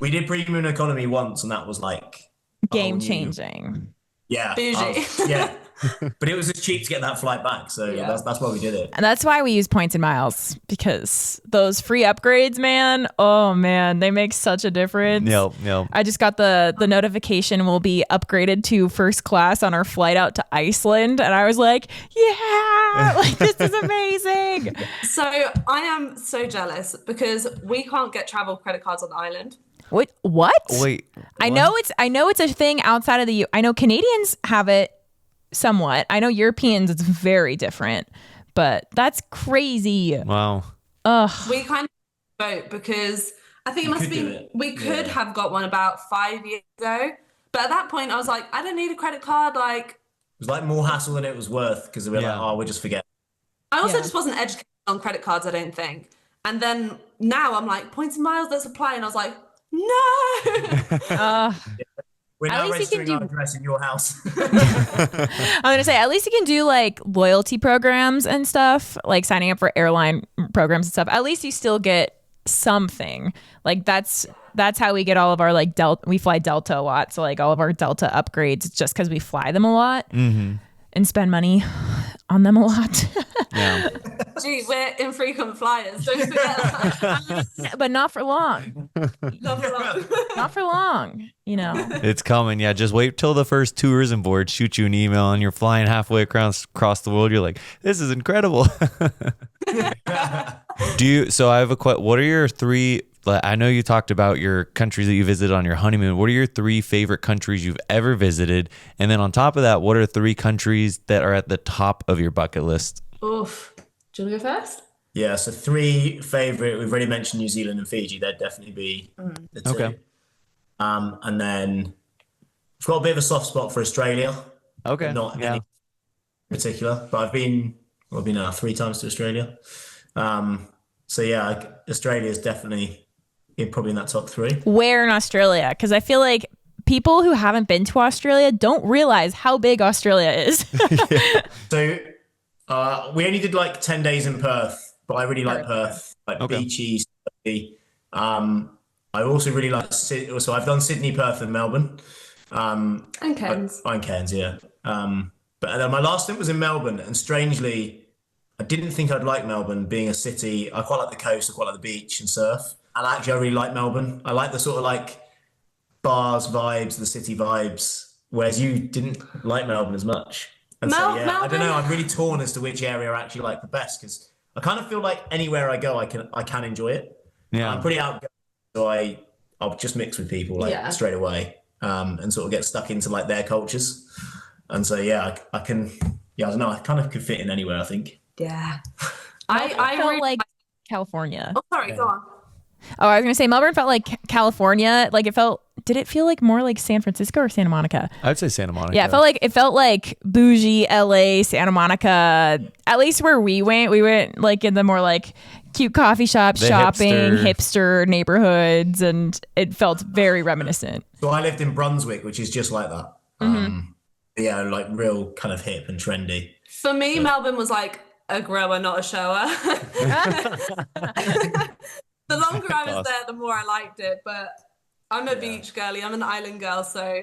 We did premium economy once and that was like game changing. Yeah. Bougie. Yeah. But it was just cheap to get that flight back. So that's why we did it. And that's why we use points and miles, because those free upgrades, man, oh man, they make such a difference. Yep. I just got the notification we'll be upgraded to first class on our flight out to Iceland. And I was like, yeah, like this is amazing. So I am so jealous because we can't get travel credit cards on the island. What? Wait. I know it's a thing outside of the I know Canadians have it somewhat. I know Europeans it's very different, but that's crazy. Wow. Ugh. We kind of vote because I think we could have got one about 5 years ago, but at that point I was like, I don't need a credit card. Like It was like more hassle than it was worth because we were like, oh, we'll just forget. I also just wasn't educated on credit cards, I don't think. And then now I'm like, points and miles, let's apply. And I was like, no. We're At now least you can registering our address in your house. I'm gonna say at least you can do like loyalty programs and stuff, like signing up for airline programs and stuff. At least you still get something. Like that's how we get all of our like we fly Delta a lot, so like all of our Delta upgrades just because we fly them a lot and spend money on them a lot. Yeah. Gee, we're infrequent flyers. Don't forget that. But not for long. Not for long. Not for long, you know. It's coming. Yeah, just wait till the first tourism board shoot you an email and you're flying halfway across the world. You're like, this is incredible. So I have what are your three, I know you talked about your countries that you visited on your honeymoon. What are your three favorite countries you've ever visited? And then on top of that, what are three countries that are at the top of your bucket list? Oof. Do you want to go first? Yeah, so three favorite. We've already mentioned New Zealand and Fiji. They'd definitely be the two. Okay. And then I've got a bit of a soft spot for Australia. Okay. Not any particular, but I've been 3 times to Australia. So yeah, Australia is definitely probably in that top 3. Where in Australia? Because I feel like people who haven't been to Australia don't realize how big Australia is. So we only did like 10 days in Perth, but I really like Perth, like beachy. I also really like so I've done Sydney, Perth, and Melbourne. And Cairns. And Cairns, yeah. But then my last stint was in Melbourne, and strangely, I didn't think I'd like Melbourne being a city. I quite like the coast, I quite like the beach and surf. And actually, I really like Melbourne. I like the sort of like bars vibes, the city vibes, whereas you didn't like Melbourne as much. And so, yeah, I don't know. I'm really torn as to which area I actually like the best, because I kind of feel like anywhere I go, I can enjoy it. Yeah, I'm pretty outgoing, so I'll just mix with people straight away, and sort of get stuck into like their cultures. And so yeah, I can. Yeah, I don't know. I kind of could fit in anywhere, I think. Yeah, I felt like California. Oh, sorry, go on. Oh, I was gonna say Melbourne felt like California. Like did it feel like more like San Francisco or Santa Monica? I'd say Santa Monica. Yeah, it felt like bougie LA, Santa Monica. At least where we went like in the more like cute coffee shops, shopping, hipster neighborhoods, and it felt very reminiscent. So I lived in Brunswick, which is just like that. Yeah, like real kind of hip and trendy. For me, Melbourne was like a grower, not a shower. The longer I was there, the more I liked it. But I'm a beach girly. I'm an island girl, so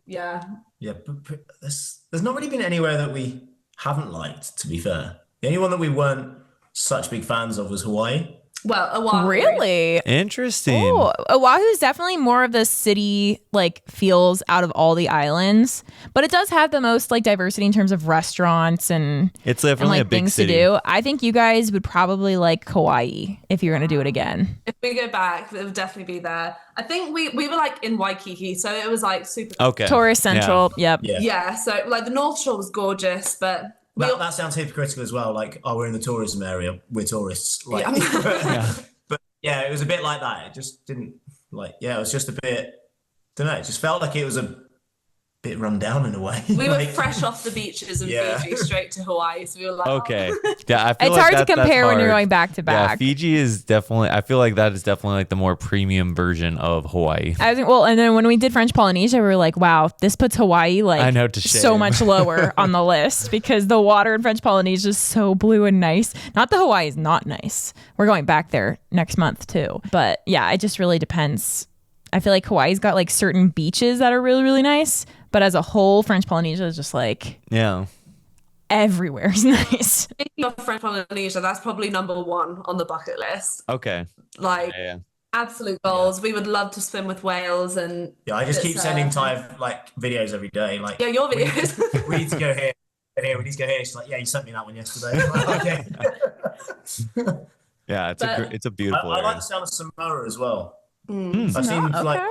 yeah. Yeah, but there's not really been anywhere that we haven't liked, to be fair. The only one that we weren't such big fans of was Hawaii. Well, Oahu. Really? Interesting. Oh, Oahu is definitely more of the city like feels out of all the islands, but it does have the most like diversity in terms of restaurants and it's definitely like, a big things city to do. I think you guys would probably like Hawaii if you're going to do it again. If we go back, it would definitely be there. I think we were like in Waikiki, so it was like super tourist central. Yeah. Yep. Yeah, so like the North Shore was gorgeous, but that sounds hypocritical as well. Like, we're in the tourism area. We're tourists. Like, but yeah, it was a bit like that. It just didn't it was just a bit. Don't know. It just felt like it was a bit run down in a way. We were fresh off the beaches in Fiji, straight to Hawaii. So we were like, okay, yeah. I feel it's like hard to compare when you're going back to back. Yeah, Fiji is definitely. I feel like that is definitely like the more premium version of Hawaii. I think. Well, and then when we did French Polynesia, we were like, wow, this puts Hawaii like so much lower on the list because the water in French Polynesia is so blue and nice. Not that Hawaii is not nice. We're going back there next month too. But yeah, it just really depends. I feel like Hawaii's got like certain beaches that are really, really nice. But as a whole, French Polynesia is just like everywhere is nice. Speaking of French Polynesia, that's probably number 1 on the bucket list. Okay. Like absolute goals. Yeah. We would love to swim with whales and I just keep sending Ty like videos every day. Like your videos. We need to go here. We need to go here. She's like, yeah, you sent me that one yesterday. Like, okay. Yeah, it's a beautiful. I like the sound of Samoa as well. I've seen like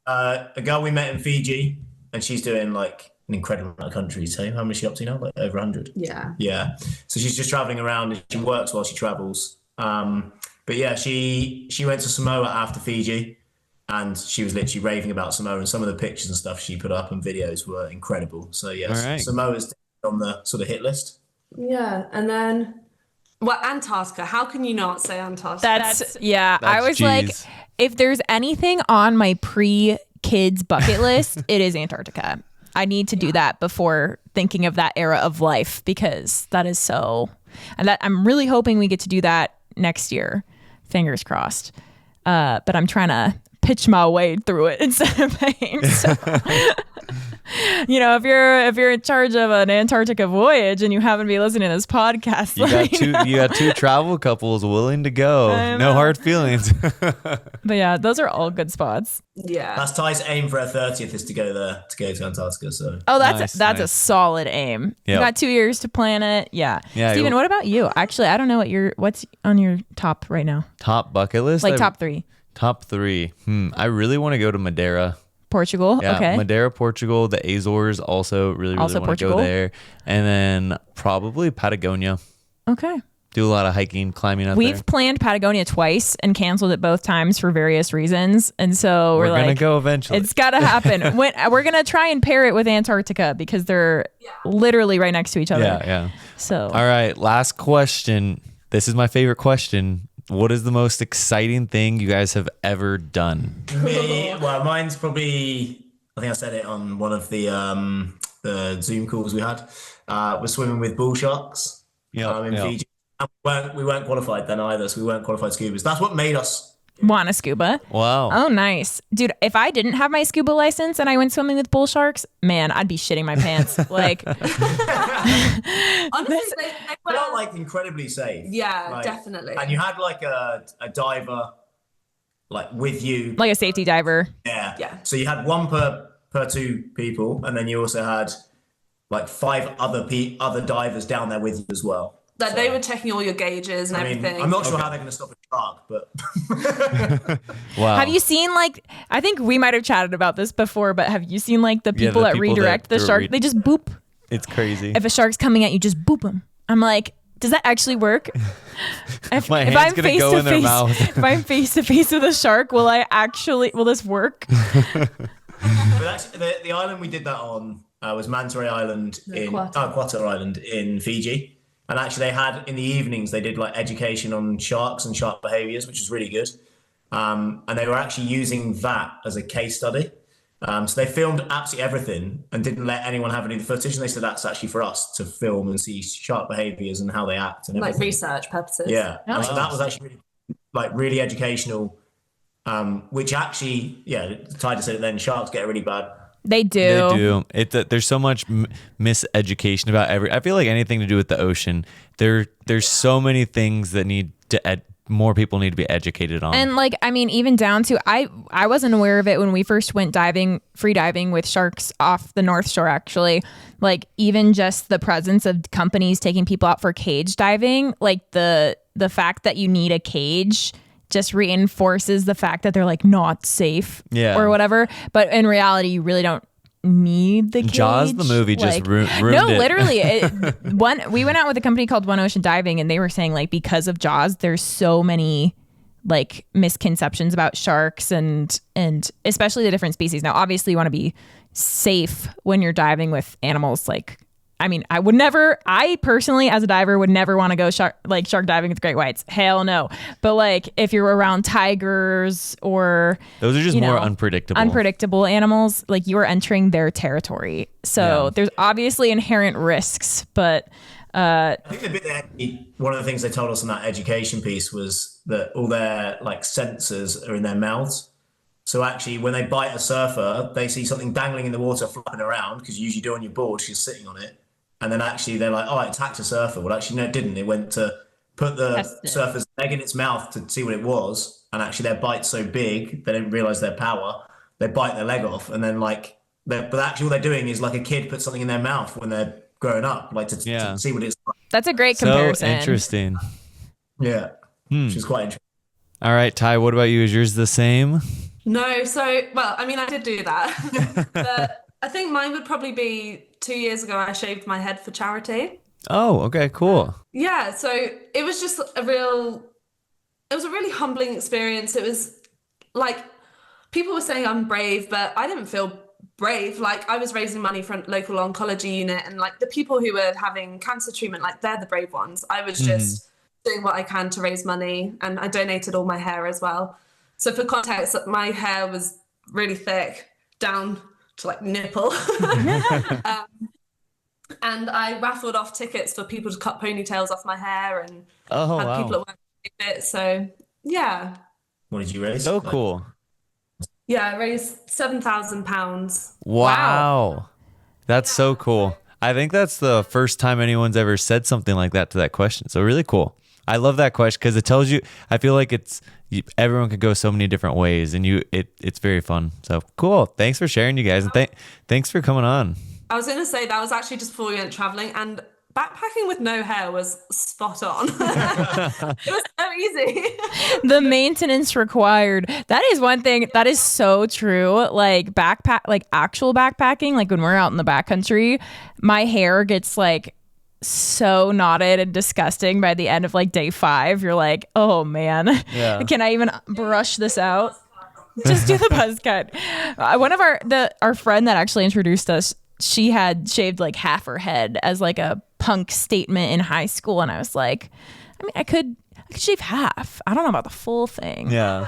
a girl we met in Fiji. And she's doing like an incredible amount of countries. Hey, how many is she up to now? Like over 100. Yeah. Yeah. So she's just traveling around and she works while she travels. But yeah, she went to Samoa after Fiji and she was literally raving about Samoa, and some of the pictures and stuff she put up and videos were incredible. So yes, Samoa's on the sort of hit list. Yeah. And then Antarctica. How can you not say Antarctica? That's I was like, if there's anything on my kids bucket list, it is Antarctica. I need to do that before thinking of that era of life, because that is so, and that I'm really hoping we get to do that next year. Fingers crossed. But I'm trying to pitch my way through it instead of paying. So. if you're in charge of an Antarctica voyage and you happen to be listening to this podcast, you got two travel couples willing to go. No hard feelings. But yeah, those are all good spots. Yeah. That's Ty's aim for her 30th is to go to Antarctica. So that's Nice. a solid aim. Yep. You got 2 years to plan it. Yeah. Steven, what about you? Actually, I don't know what's on your top right now. Top bucket list? Like top 3. Top 3. I really want to go to Madeira. Portugal. Yeah, Okay. Madeira, Portugal, the Azores also really want to go there. And then probably Patagonia. Okay. Do a lot of hiking, climbing up We've there. planned Patagonia twice and canceled it both times for various reasons. And so we're going to like, go eventually. it's got to happen. We're going to try and pair it with Antarctica because they're literally right next to each other. Yeah. So. All right. Last question. This is my favorite question. What is the most exciting thing you guys have ever done? me, well, mine's probably. I think I said it on one of the Zoom calls we had. We're swimming with bull sharks. In Fiji. And we weren't qualified then either, so we weren't qualified scubas. That's what made us. Want a scuba? Wow. Oh, nice. Dude, if I didn't have my scuba license and I went swimming with bull sharks, man, I'd be shitting my pants. Like, Honestly, they were Felt like incredibly safe. Yeah, definitely. And you had like a diver like with you. like a safety diver. Yeah. So you had one per 2 people, and then you also had like 5 other divers down there with you as well. Like they were checking all your gauges and everything. I'm not sure how they're going to stop a shark, but Wow. Have you seen I think we might have chatted about this before, but have you seen the people that people redirect that the shark? They just boop. It's crazy. If a shark's coming at you, just boop them. I'm like, does that actually work? If My hand's gonna go in their mouth. If I'm face to face with a shark, will this work? but actually, the island we did that on was Mantaray Island Quatar Island in Fiji. And actually they had, in the evenings, they did like education on sharks and shark behaviors, which was really good. And they were actually using that as a case study. So they filmed absolutely everything and didn't let anyone have any of the footage. And they said that's actually for us to film and see shark behaviors and how they act and everything. Like research purposes. Yeah. And so that was actually really educational, which actually, Ty just said it then, sharks get really bad. They do. There's so much miseducation about I feel like anything to do with the ocean. There's so many things that more people need to be educated on. And even down to I wasn't aware of it when we first went free diving with sharks off the North Shore, actually. Like even just the presence of companies taking people out for cage diving, like the fact that you need a cage just reinforces the fact that they're not safe or whatever. But in reality, you really don't need the cage. Jaws the movie just ruined it. No, literally. We went out with a company called One Ocean Diving, and they were saying because of Jaws, there's so many misconceptions about sharks and especially the different species. Now, obviously, you want to be safe when you're diving with animals I personally, as a diver, would never want to go shark diving with great whites. Hell no. But if you're around tigers or those are just more unpredictable animals, you are entering their territory. So there's obviously inherent risks, but I think the bit one of the things they told us in that education piece was that all their sensors are in their mouths. So actually, when they bite a surfer, they see something dangling in the water, flapping around, because you usually do on your board, she's sitting on it. And then actually they're like, oh, it attacked a surfer. Well, actually, no, it didn't. It went to put the surfer's leg in its mouth to see what it was. And actually their bite's so big, they didn't realize their power. They bite their leg off. And then but actually all they're doing is like a kid puts something in their mouth when they're growing up, to see what it's like. That's a great comparison. So interesting. Yeah. Which is quite interesting. All right, Ty, what about you? Is yours the same? No, I did do that. But I think mine would probably be 2 years ago, I shaved my head for charity. Oh, okay, cool. Yeah, so it was just a really humbling experience. It was people were saying I'm brave, but I didn't feel brave. I was raising money for a local oncology unit, and the people who were having cancer treatment, they're the brave ones. I was just doing what I can to raise money, and I donated all my hair as well. So for context, my hair was really thick down to nipple. And I raffled off tickets for people to cut ponytails off my hair and had people at work do it. So yeah. What did you raise? So cool. Yeah, I raised £7,000. Wow. That's so cool. I think that's the first time anyone's ever said something like that to that question. So really cool. I love that question because it tells you, I feel like everyone could go so many different ways, and it's very fun. So cool. Thanks for sharing, you guys. And thanks for coming on. I was going to say that was actually just before we went traveling, and backpacking with no hair was spot on. It was so easy. The maintenance required. That is one thing that is so true. Like actual backpacking, like when we're out in the backcountry, my hair gets like so knotted and disgusting by the end of like day 5. You're like, oh man, can I even brush this out? Just do the buzz cut. One of our friend that actually introduced us, she had shaved like half her head as like a punk statement in high school, and I was like, I mean, I could shave half. I don't know about the full thing. Yeah.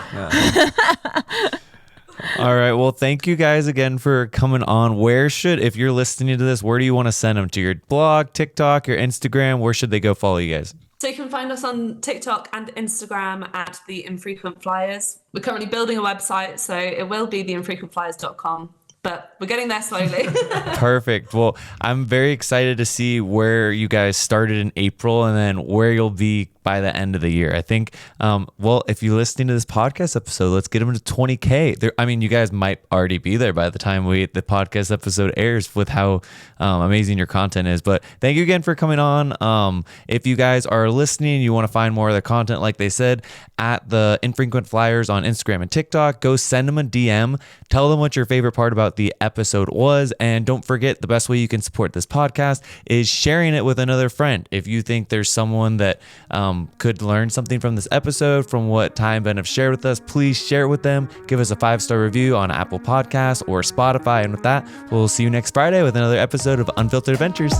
All right. Well, thank you guys again for coming on. If you're listening to this, where do you want to send them? To your blog, TikTok, your Instagram? Where should they go follow you guys? So you can find us on TikTok and Instagram at The Infrequent Flyers. We're currently building a website, so it will be theinfrequentflyers.com. But we're getting there slowly. Perfect. Well, I'm very excited to see where you guys started in April and then where you'll be by the end of the year. I think, if you're listening to this podcast episode, let's get them to 20K. You guys might already be there by the time the podcast episode airs with how amazing your content is. But thank you again for coming on. If you guys are listening and you want to find more of the content, like they said, at the Infrequent Flyers on Instagram and TikTok, go send them a DM. Tell them what your favorite part about the episode was. And don't forget, the best way you can support this podcast is sharing it with another friend. If you think there's someone that could learn something from this episode, from what Ty and Ben have shared with us, please share it with them. Give us a 5-star review on Apple Podcasts or Spotify. And with that, we'll see you next Friday with another episode of Unfiltered Adventures.